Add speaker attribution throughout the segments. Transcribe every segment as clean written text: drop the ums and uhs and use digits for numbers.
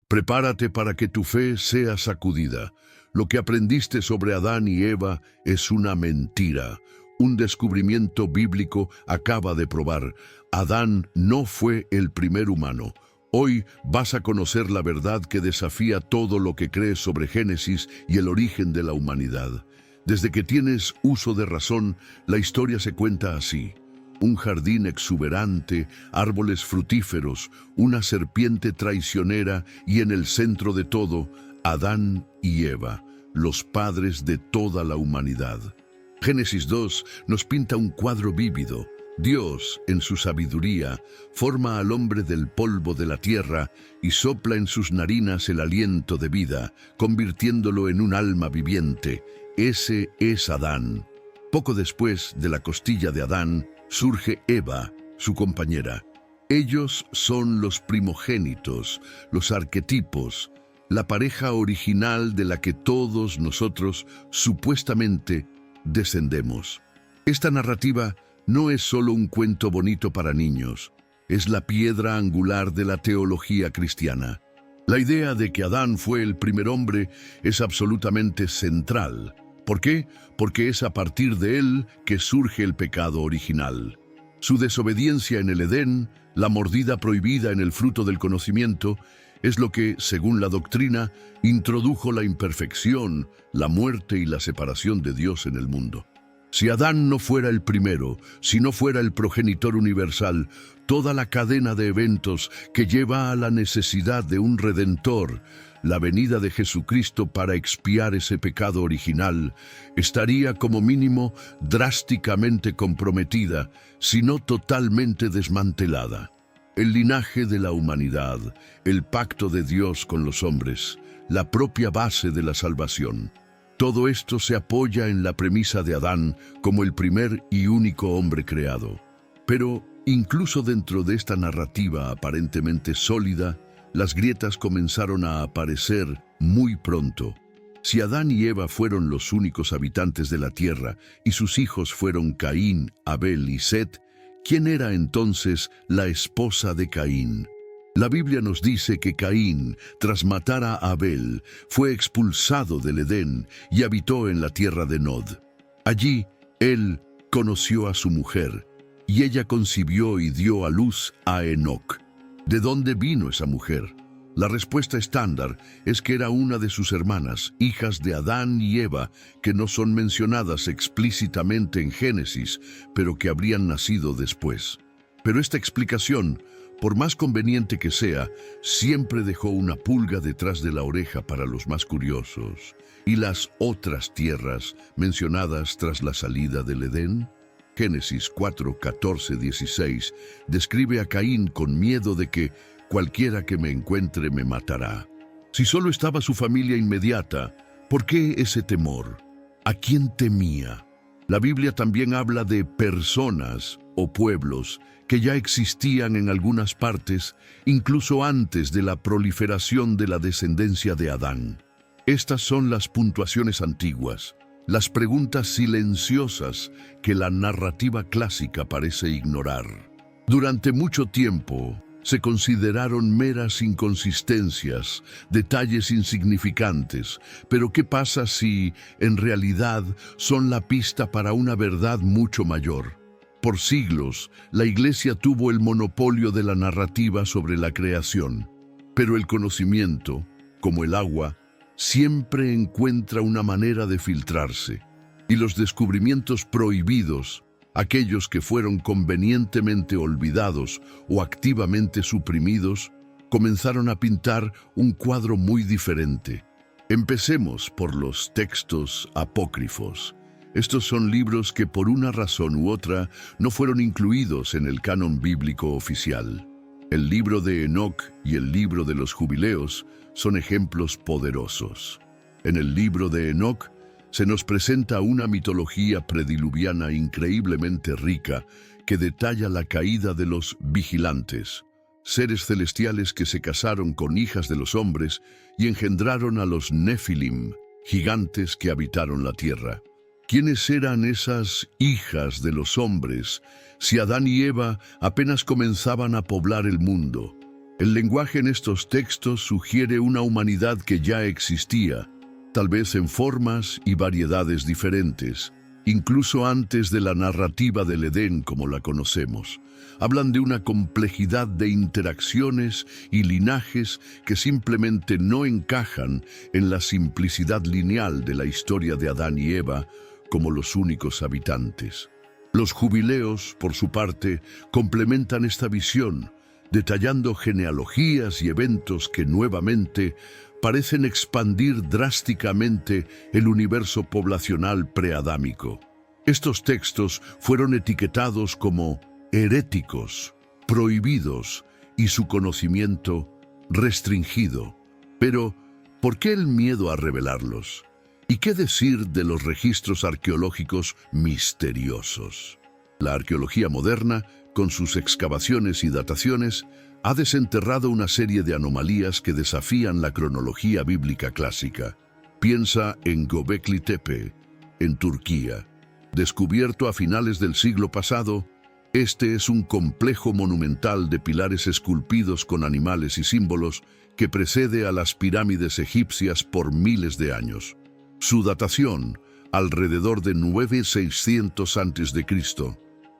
Speaker 1: Prepárate para que tu fe sea sacudida. Lo que aprendiste sobre Adán y Eva es una mentira. Un descubrimiento bíblico acaba de probar: Adán no fue el primer humano. Hoy vas a conocer la verdad que desafía todo lo que crees sobre Génesis y el origen de la humanidad. Desde que tienes uso de razón, la historia se cuenta así: un jardín exuberante, árboles frutíferos, una serpiente traicionera y en el centro de todo, Adán y Eva, los padres de toda la humanidad. Génesis 2 nos pinta un cuadro vívido. Dios, en su sabiduría, forma al hombre del polvo de la tierra y sopla en sus narinas el aliento de vida, convirtiéndolo en un alma viviente. Ese es Adán. Poco después de la costilla de Adán, surge Eva, su compañera. Ellos son los primogénitos, los arquetipos, la pareja original de la que todos nosotros, supuestamente, descendemos. Esta narrativa no es solo un cuento bonito para niños, es la piedra angular de la teología cristiana. La idea de que Adán fue el primer hombre es absolutamente central. ¿Por qué? Porque es a partir de él que surge el pecado original. Su desobediencia en el Edén, la mordida prohibida en el fruto del conocimiento, es lo que, según la doctrina, introdujo la imperfección, la muerte y la separación de Dios en el mundo. Si Adán no fuera el primero, si no fuera el progenitor universal, toda la cadena de eventos que lleva a la necesidad de un redentor, la venida de Jesucristo para expiar ese pecado original, estaría como mínimo drásticamente comprometida, si no totalmente desmantelada. El linaje de la humanidad, el pacto de Dios con los hombres, la propia base de la salvación. Todo esto se apoya en la premisa de Adán como el primer y único hombre creado. Pero, incluso dentro de esta narrativa aparentemente sólida, las grietas comenzaron a aparecer muy pronto. Si Adán y Eva fueron los únicos habitantes de la tierra y sus hijos fueron Caín, Abel y Set, ¿quién era entonces la esposa de Caín? La Biblia nos dice que Caín, tras matar a Abel, fue expulsado del Edén y habitó en la tierra de Nod. Allí, él conoció a su mujer, y ella concibió y dio a luz a Enoc. ¿De dónde vino esa mujer? La respuesta estándar es que era una de sus hermanas, hijas de Adán y Eva, que no son mencionadas explícitamente en Génesis, pero que habrían nacido después. Pero esta explicación, por más conveniente que sea, siempre dejó una pulga detrás de la oreja para los más curiosos. ¿Y las otras tierras mencionadas tras la salida del Edén? Génesis 4, 14, 16 describe a Caín con miedo de que cualquiera que me encuentre me matará. Si solo estaba su familia inmediata, ¿por qué ese temor? ¿A quién temía? La Biblia también habla de personas o pueblos que ya existían en algunas partes, incluso antes de la proliferación de la descendencia de Adán. Estas son las puntuaciones antiguas, las preguntas silenciosas que la narrativa clásica parece ignorar. Durante mucho tiempo, se consideraron meras inconsistencias, detalles insignificantes, pero ¿qué pasa si, en realidad, son la pista para una verdad mucho mayor? Por siglos, la Iglesia tuvo el monopolio de la narrativa sobre la creación, pero el conocimiento, como el agua, siempre encuentra una manera de filtrarse, y los descubrimientos prohibidos, aquellos que fueron convenientemente olvidados o activamente suprimidos, comenzaron a pintar un cuadro muy diferente. Empecemos por los textos apócrifos. Estos son libros que por una razón u otra no fueron incluidos en el canon bíblico oficial. El libro de Enoc y el libro de los Jubileos son ejemplos poderosos. En el libro de Enoc se nos presenta una mitología prediluviana increíblemente rica que detalla la caída de los vigilantes, seres celestiales que se casaron con hijas de los hombres y engendraron a los Nefilim, gigantes que habitaron la tierra. ¿Quiénes eran esas hijas de los hombres si Adán y Eva apenas comenzaban a poblar el mundo? El lenguaje en estos textos sugiere una humanidad que ya existía, tal vez en formas y variedades diferentes, incluso antes de la narrativa del Edén como la conocemos. Hablan de una complejidad de interacciones y linajes que simplemente no encajan en la simplicidad lineal de la historia de Adán y Eva como los únicos habitantes. Los jubileos, por su parte, complementan esta visión, detallando genealogías y eventos que nuevamente parecen expandir drásticamente el universo poblacional preadámico. Estos textos fueron etiquetados como heréticos, prohibidos y su conocimiento restringido. Pero, ¿por qué el miedo a revelarlos? ¿Y qué decir de los registros arqueológicos misteriosos? La arqueología moderna, con sus excavaciones y dataciones, ha desenterrado una serie de anomalías que desafían la cronología bíblica clásica. Piensa en Göbekli Tepe, en Turquía. Descubierto a finales del siglo pasado, este es un complejo monumental de pilares esculpidos con animales y símbolos que precede a las pirámides egipcias por miles de años. Su datación, alrededor de 9600 a.C.,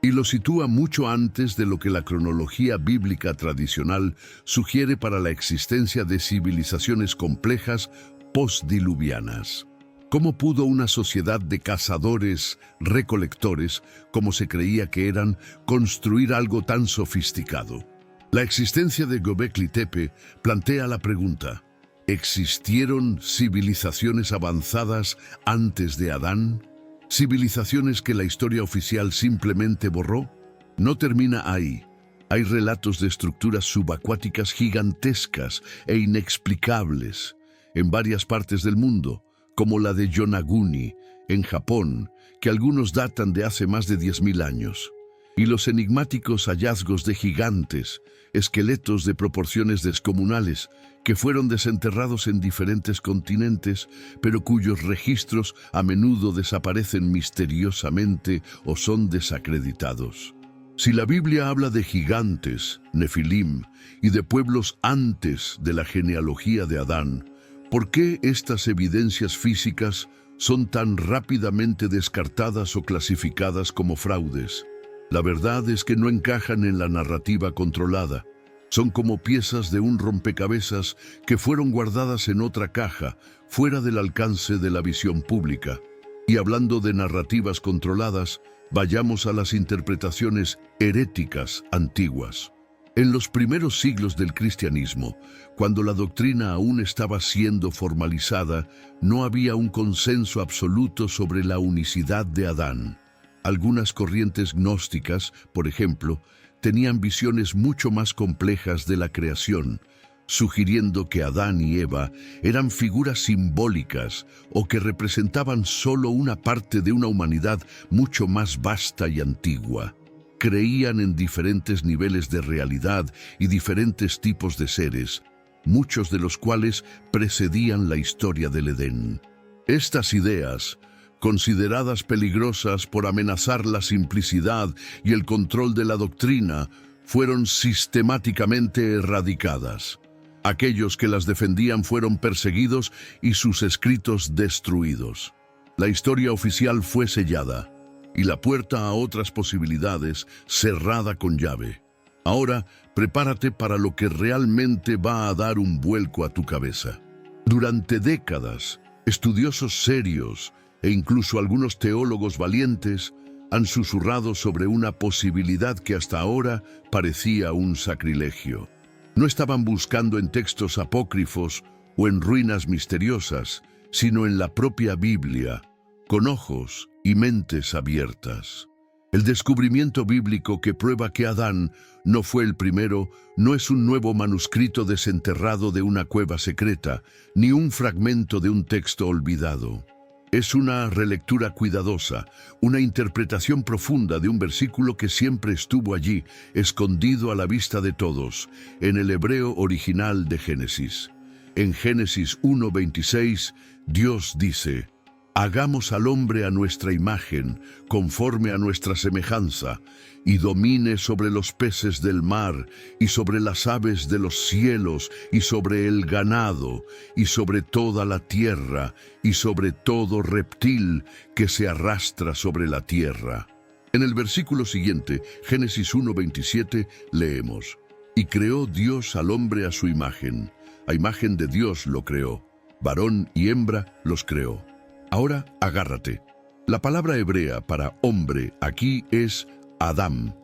Speaker 1: y lo sitúa mucho antes de lo que la cronología bíblica tradicional sugiere para la existencia de civilizaciones complejas postdiluvianas. ¿Cómo pudo una sociedad de cazadores-recolectores, como se creía que eran, construir algo tan sofisticado? La existencia de Göbekli Tepe plantea la pregunta: ¿existieron civilizaciones avanzadas antes de Adán? ¿Civilizaciones que la historia oficial simplemente borró? No termina ahí. Hay relatos de estructuras subacuáticas gigantescas e inexplicables en varias partes del mundo, como la de Yonaguni, en Japón, que algunos datan de hace más de 10.000 años. Y los enigmáticos hallazgos de gigantes, esqueletos de proporciones descomunales, que fueron desenterrados en diferentes continentes, pero cuyos registros a menudo desaparecen misteriosamente o son desacreditados. Si la Biblia habla de gigantes, Nefilim, y de pueblos antes de la genealogía de Adán, ¿por qué estas evidencias físicas son tan rápidamente descartadas o clasificadas como fraudes? La verdad es que no encajan en la narrativa controlada. Son como piezas de un rompecabezas que fueron guardadas en otra caja, fuera del alcance de la visión pública. Y hablando de narrativas controladas, vayamos a las interpretaciones heréticas antiguas. En los primeros siglos del cristianismo, cuando la doctrina aún estaba siendo formalizada, no había un consenso absoluto sobre la unicidad de Adán. Algunas corrientes gnósticas, por ejemplo, tenían visiones mucho más complejas de la creación, sugiriendo que Adán y Eva eran figuras simbólicas o que representaban solo una parte de una humanidad mucho más vasta y antigua. Creían en diferentes niveles de realidad y diferentes tipos de seres, muchos de los cuales precedían la historia del Edén. Estas ideas, consideradas peligrosas por amenazar la simplicidad y el control de la doctrina, fueron sistemáticamente erradicadas. Aquellos que las defendían fueron perseguidos y sus escritos destruidos. La historia oficial fue sellada y la puerta a otras posibilidades cerrada con llave. Ahora, prepárate para lo que realmente va a dar un vuelco a tu cabeza. Durante décadas, estudiosos serios e incluso algunos teólogos valientes han susurrado sobre una posibilidad que hasta ahora parecía un sacrilegio. No estaban buscando en textos apócrifos o en ruinas misteriosas, sino en la propia Biblia, con ojos y mentes abiertas. El descubrimiento bíblico que prueba que Adán no fue el primero no es un nuevo manuscrito desenterrado de una cueva secreta, ni un fragmento de un texto olvidado. Es una relectura cuidadosa, una interpretación profunda de un versículo que siempre estuvo allí, escondido a la vista de todos, en el hebreo original de Génesis. En Génesis 1:26, Dios dice: Hagamos al hombre a nuestra imagen, conforme a nuestra semejanza, y domine sobre los peces del mar, y sobre las aves de los cielos, y sobre el ganado, y sobre toda la tierra, y sobre todo reptil que se arrastra sobre la tierra. En el versículo siguiente, Génesis 1:27, leemos: Y creó Dios al hombre a su imagen. A imagen de Dios lo creó. Varón y hembra los creó. Ahora agárrate. La palabra hebrea para hombre aquí es Adam,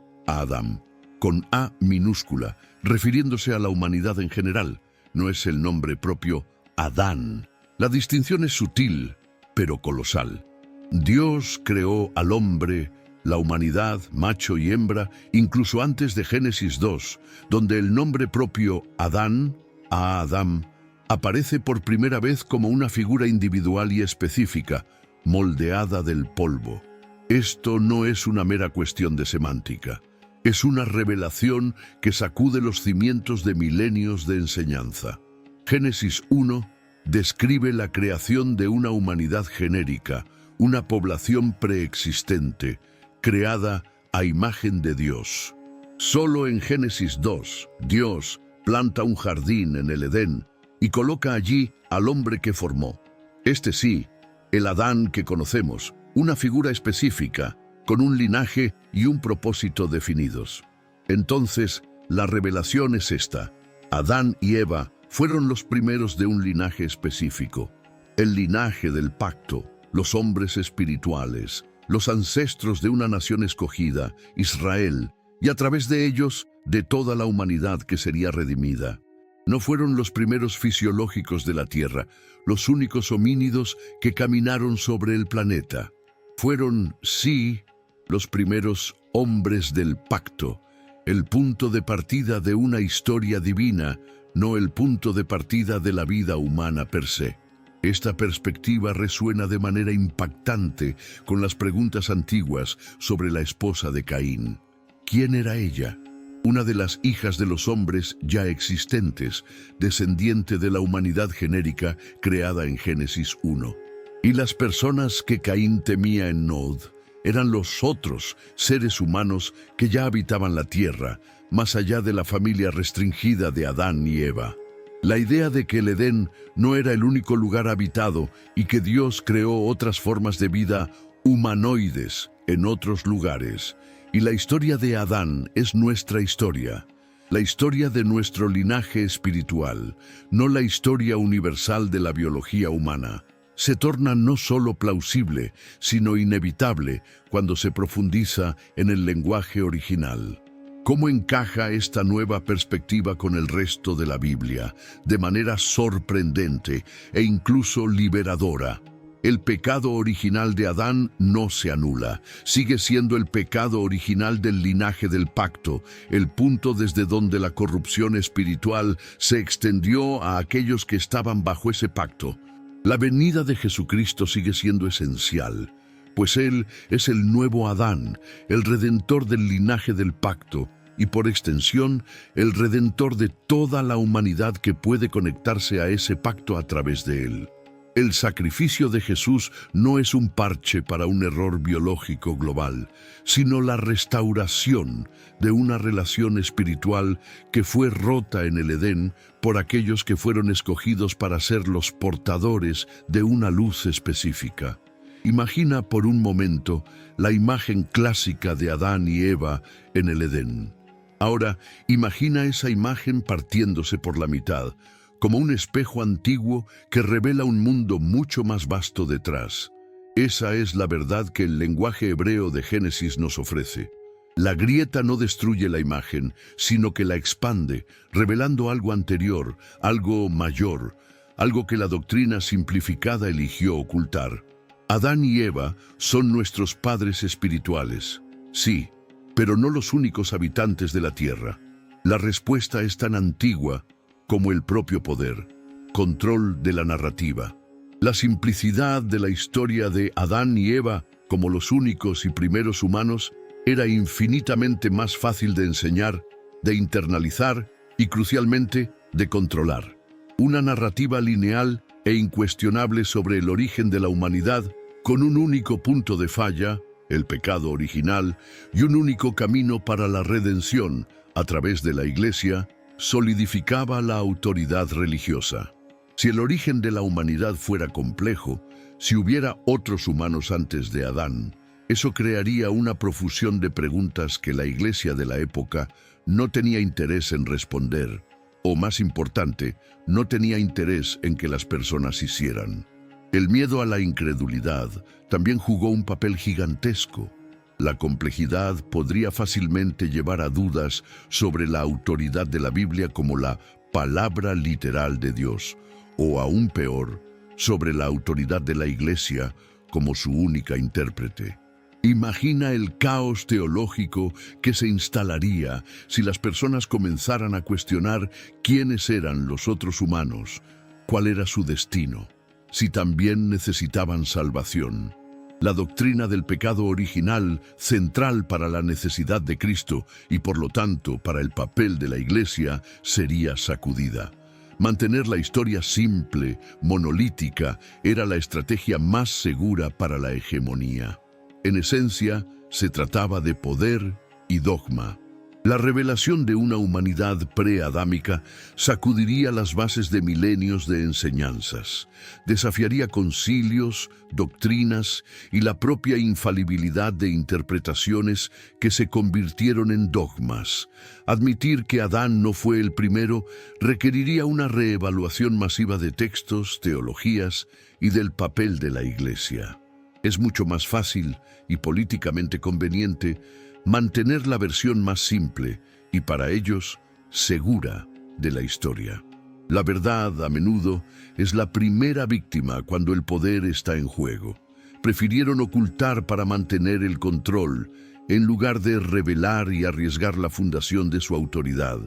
Speaker 1: con A minúscula, refiriéndose a la humanidad en general. No es el nombre propio Adán. La distinción es sutil, pero colosal. Dios creó al hombre, la humanidad, macho y hembra, incluso antes de Génesis 2, donde el nombre propio Adán, Adam, aparece por primera vez como una figura individual y específica, moldeada del polvo. Esto no es una mera cuestión de semántica. Es una revelación que sacude los cimientos de milenios de enseñanza. Génesis 1 describe la creación de una humanidad genérica, una población preexistente, creada a imagen de Dios. Solo en Génesis 2, Dios planta un jardín en el Edén y coloca allí al hombre que formó. Este sí, el Adán que conocemos, una figura específica, con un linaje y un propósito definidos. Entonces, la revelación es esta: Adán y Eva fueron los primeros de un linaje específico, el linaje del pacto, los hombres espirituales, los ancestros de una nación escogida, Israel, y a través de ellos, de toda la humanidad que sería redimida. No fueron los primeros fisiológicos de la Tierra, los únicos homínidos que caminaron sobre el planeta. Fueron, sí, los primeros hombres del pacto, el punto de partida de una historia divina, no el punto de partida de la vida humana per se. Esta perspectiva resuena de manera impactante con las preguntas antiguas sobre la esposa de Caín. ¿Quién era ella? Una de las hijas de los hombres ya existentes, descendiente de la humanidad genérica creada en Génesis 1. Y las personas que Caín temía en Nod eran los otros seres humanos que ya habitaban la tierra, más allá de la familia restringida de Adán y Eva. La idea de que el Edén no era el único lugar habitado y que Dios creó otras formas de vida humanoides en otros lugares. Y la historia de Adán es nuestra historia, la historia de nuestro linaje espiritual, no la historia universal de la biología humana. Se torna no solo plausible, sino inevitable cuando se profundiza en el lenguaje original. ¿Cómo encaja esta nueva perspectiva con el resto de la Biblia? De manera sorprendente e incluso liberadora. El pecado original de Adán no se anula, sigue siendo el pecado original del linaje del pacto, el punto desde donde la corrupción espiritual se extendió a aquellos que estaban bajo ese pacto. La venida de Jesucristo sigue siendo esencial, pues Él es el nuevo Adán, el redentor del linaje del pacto, y por extensión, el redentor de toda la humanidad que puede conectarse a ese pacto a través de Él. El sacrificio de Jesús no es un parche para un error biológico global, sino la restauración de una relación espiritual que fue rota en el Edén por aquellos que fueron escogidos para ser los portadores de una luz específica. Imagina por un momento la imagen clásica de Adán y Eva en el Edén. Ahora, imagina esa imagen partiéndose por la mitad, como un espejo antiguo que revela un mundo mucho más vasto detrás. Esa es la verdad que el lenguaje hebreo de Génesis nos ofrece. La grieta no destruye la imagen, sino que la expande, revelando algo anterior, algo mayor, algo que la doctrina simplificada eligió ocultar. Adán y Eva son nuestros padres espirituales, sí, pero no los únicos habitantes de la tierra. La respuesta es tan antigua como el propio poder, control de la narrativa. La simplicidad de la historia de Adán y Eva como los únicos y primeros humanos era infinitamente más fácil de enseñar, de internalizar y, crucialmente, de controlar. Una narrativa lineal e incuestionable sobre el origen de la humanidad con un único punto de falla, el pecado original, y un único camino para la redención, a través de la Iglesia, solidificaba la autoridad religiosa. Si el origen de la humanidad fuera complejo, si hubiera otros humanos antes de Adán, eso crearía una profusión de preguntas que la Iglesia de la época no tenía interés en responder, o más importante, no tenía interés en que las personas hicieran. El miedo a la incredulidad también jugó un papel gigantesco. La complejidad podría fácilmente llevar a dudas sobre la autoridad de la Biblia como la palabra literal de Dios, o aún peor, sobre la autoridad de la Iglesia como su única intérprete. Imagina el caos teológico que se instalaría si las personas comenzaran a cuestionar quiénes eran los otros humanos, cuál era su destino, si también necesitaban salvación. La doctrina del pecado original, central para la necesidad de Cristo y por lo tanto para el papel de la Iglesia, sería sacudida. Mantener la historia simple, monolítica, era la estrategia más segura para la hegemonía. En esencia, se trataba de poder y dogma. La revelación de una humanidad preadámica sacudiría las bases de milenios de enseñanzas, desafiaría concilios, doctrinas y la propia infalibilidad de interpretaciones que se convirtieron en dogmas. Admitir que Adán no fue el primero requeriría una reevaluación masiva de textos, teologías y del papel de la Iglesia. Es mucho más fácil y políticamente conveniente mantener la versión más simple y para ellos segura de la historia. La verdad, a menudo, es la primera víctima cuando el poder está en juego. Prefirieron ocultar para mantener el control, en lugar de revelar y arriesgar la fundación de su autoridad.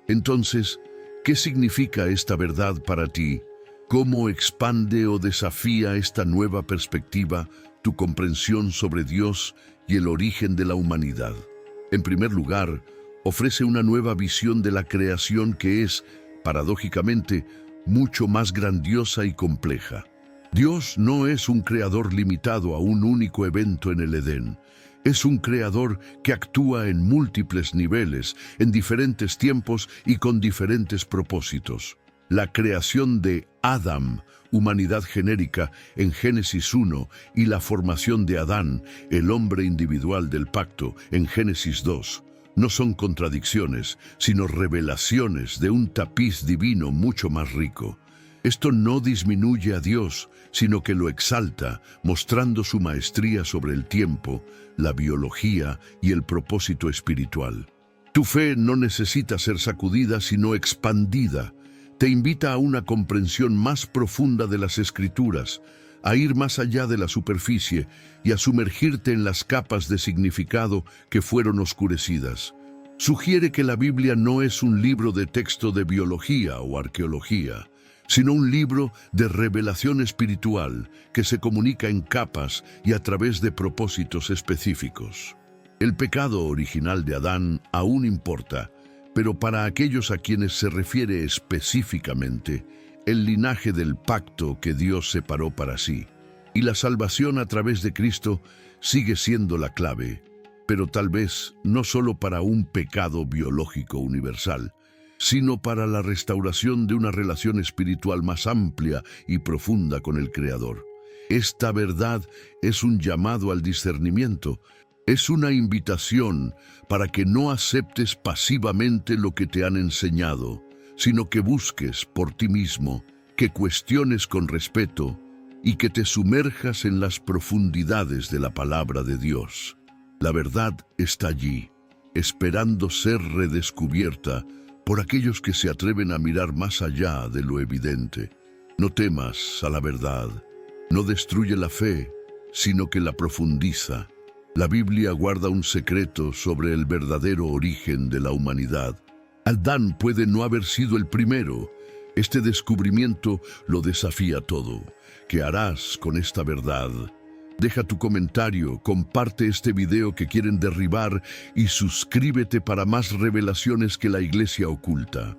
Speaker 1: Entonces, ¿qué significa esta verdad para ti? ¿Cómo expande o desafía esta nueva perspectiva tu comprensión sobre Dios y el origen de la humanidad? En primer lugar, ofrece una nueva visión de la creación que es, paradójicamente, mucho más grandiosa y compleja. Dios no es un creador limitado a un único evento en el Edén. Es un creador que actúa en múltiples niveles, en diferentes tiempos y con diferentes propósitos. La creación de Adam, humanidad genérica, en Génesis 1, y la formación de Adán, el hombre individual del pacto, en Génesis 2, no son contradicciones, sino revelaciones de un tapiz divino mucho más rico. Esto no disminuye a Dios, sino que lo exalta, mostrando su maestría sobre el tiempo, la biología y el propósito espiritual. Tu fe no necesita ser sacudida, sino expandida. Te invita a una comprensión más profunda de las Escrituras, a ir más allá de la superficie y a sumergirte en las capas de significado que fueron oscurecidas. Sugiere que la Biblia no es un libro de texto de biología o arqueología, sino un libro de revelación espiritual que se comunica en capas y a través de propósitos específicos. El pecado original de Adán aún importa, pero para aquellos a quienes se refiere específicamente, el linaje del pacto que Dios separó para sí y la salvación a través de Cristo sigue siendo la clave, pero tal vez no solo para un pecado biológico universal, sino para la restauración de una relación espiritual más amplia y profunda con el Creador. Esta verdad es un llamado al discernimiento. Es una invitación para que no aceptes pasivamente lo que te han enseñado, sino que busques por ti mismo, que cuestiones con respeto y que te sumerjas en las profundidades de la palabra de Dios. La verdad está allí, esperando ser redescubierta por aquellos que se atreven a mirar más allá de lo evidente. No temas a la verdad, no destruye la fe, sino que la profundiza. La Biblia guarda un secreto sobre el verdadero origen de la humanidad. Adán puede no haber sido el primero. Este descubrimiento lo desafía todo. ¿Qué harás con esta verdad? Deja tu comentario, comparte este video que quieren derribar y suscríbete para más revelaciones que la Iglesia oculta.